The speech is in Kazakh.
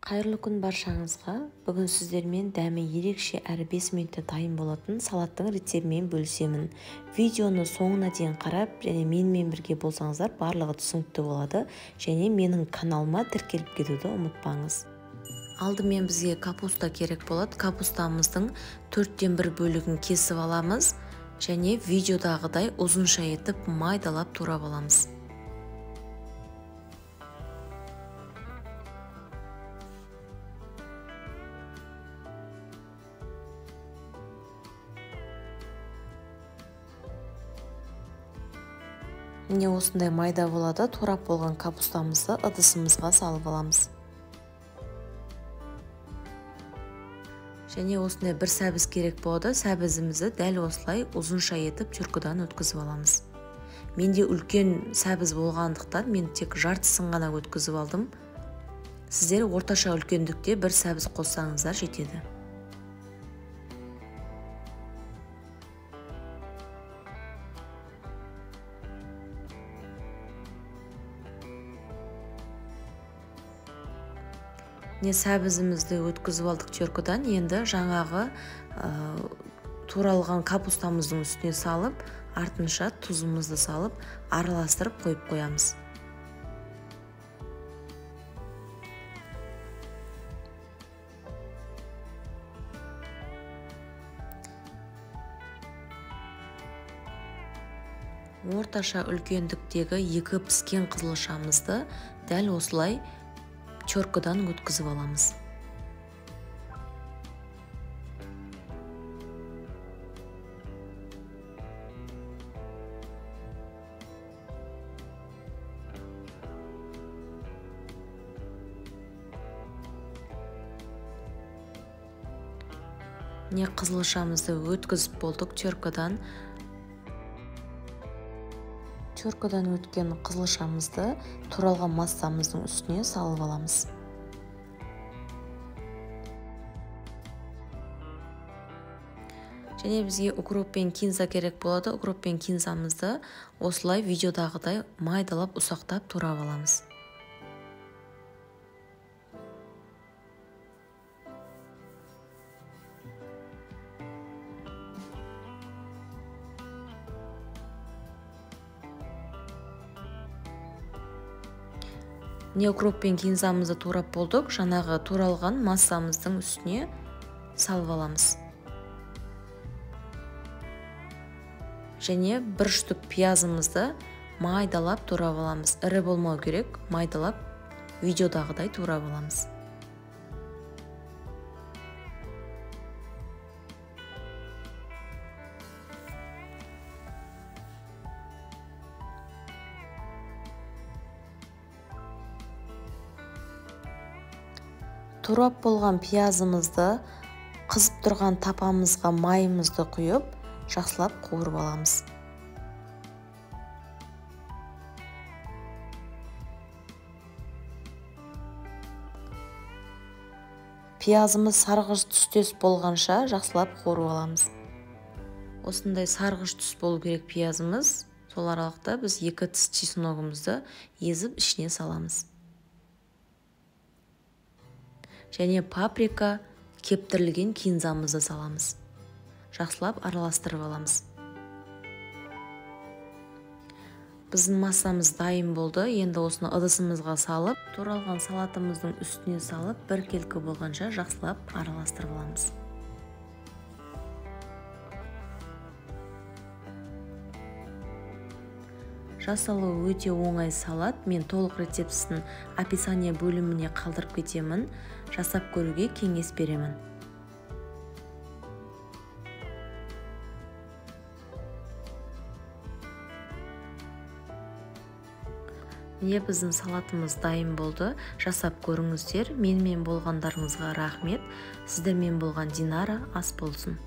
Қайырлы күн баршаңызға. Бүгін сіздермен дәмі ерекше әрі 5 минутта дайын болатын салаттың рецептімен бөлісемін. Видеоны соңына дейін қарап, және менімен бірге болсаңыздар барлығы түсінікті болады, және менің каналыма тіркеліп кетуді ұмытпаңыз. Алдымен бізге капуста керек болады. Капустамыздың 1/4 бөлігін кесіп аламыз, және видеодағыдай ұзынша етіп майдалап турап аламыз. Міне осындай майда болады. Турап болған капустамызды ыдысымызға салып аламыз. Және осындай бір сәбіз керек болады. Сәбізімізді дәл осылай ұзынша етіп чүркідан өткізіп аламыз. Менде үлкен сәбіз болғандықтан мен тек жартысын ғана өткізіп алдым. Сіздер орташа үлкендікте бір сәбіз қоссаңыздар жетеді. Не сәбізімізді өткізіп алдық чүркідан, енді жаңағы туралған капустамыздың үстіне салып, артынша тұзымызды салып, араластырып қойып қоямыз. Орташа үлкендіктегі 2 піскен қызылшамызды дәл осылай чүркідан өткізіп аламыз. Не қызылшамызды өткізіп болдық чүркідан. Чүркідан өткен қызылшамызды туралған массамыздың үстіне салып аламыз. Және бізге укроп пен кинза керек болады. Укроп пен кинзамызды осылай видеодағыдай майдалап ұсақтап турап аламыз. Не укроп пен кинзамызды турап болдық, жаңағы туралған массамыздың үстіне салып аламыз. Және бір штук пиязымызды майдалап турап аламыз. Ірі болмау керек, майдалап видеодағыдай турап аламыз. Турап болған пиязымызды қызып тұрған тапамызға майымызды құйып, жақсылап қуырып аламыз. Пиязымыз сарғыш түстес болғанша жақсылап қуырып аламыз. Осындай сарғыш түс болу керек пиязымыз. Сол аралықта біз 2 тіс чесногымызды езіп ішіне саламыз. Және паприка, кептірілген кинзамызды саламыз. Жақсылап араластырып аламыз. Біздің массамыз дайын болды. Енді осыны ыдысымызға салып, туралған салатымыздың үстіне салып, бір келкі болғанша жақсылап араластырып аламыз. Жасалу өте оңай салат. Мен толық рецептісін описание бөліміне қалдырып кетемін. Жасап көруге кеңес беремін. Міне біздің салатымыз дайын болды. Жасап көріңіздер. Менімен болғандарыңызға рахмет. Сіздермен болған Динара ас болсын.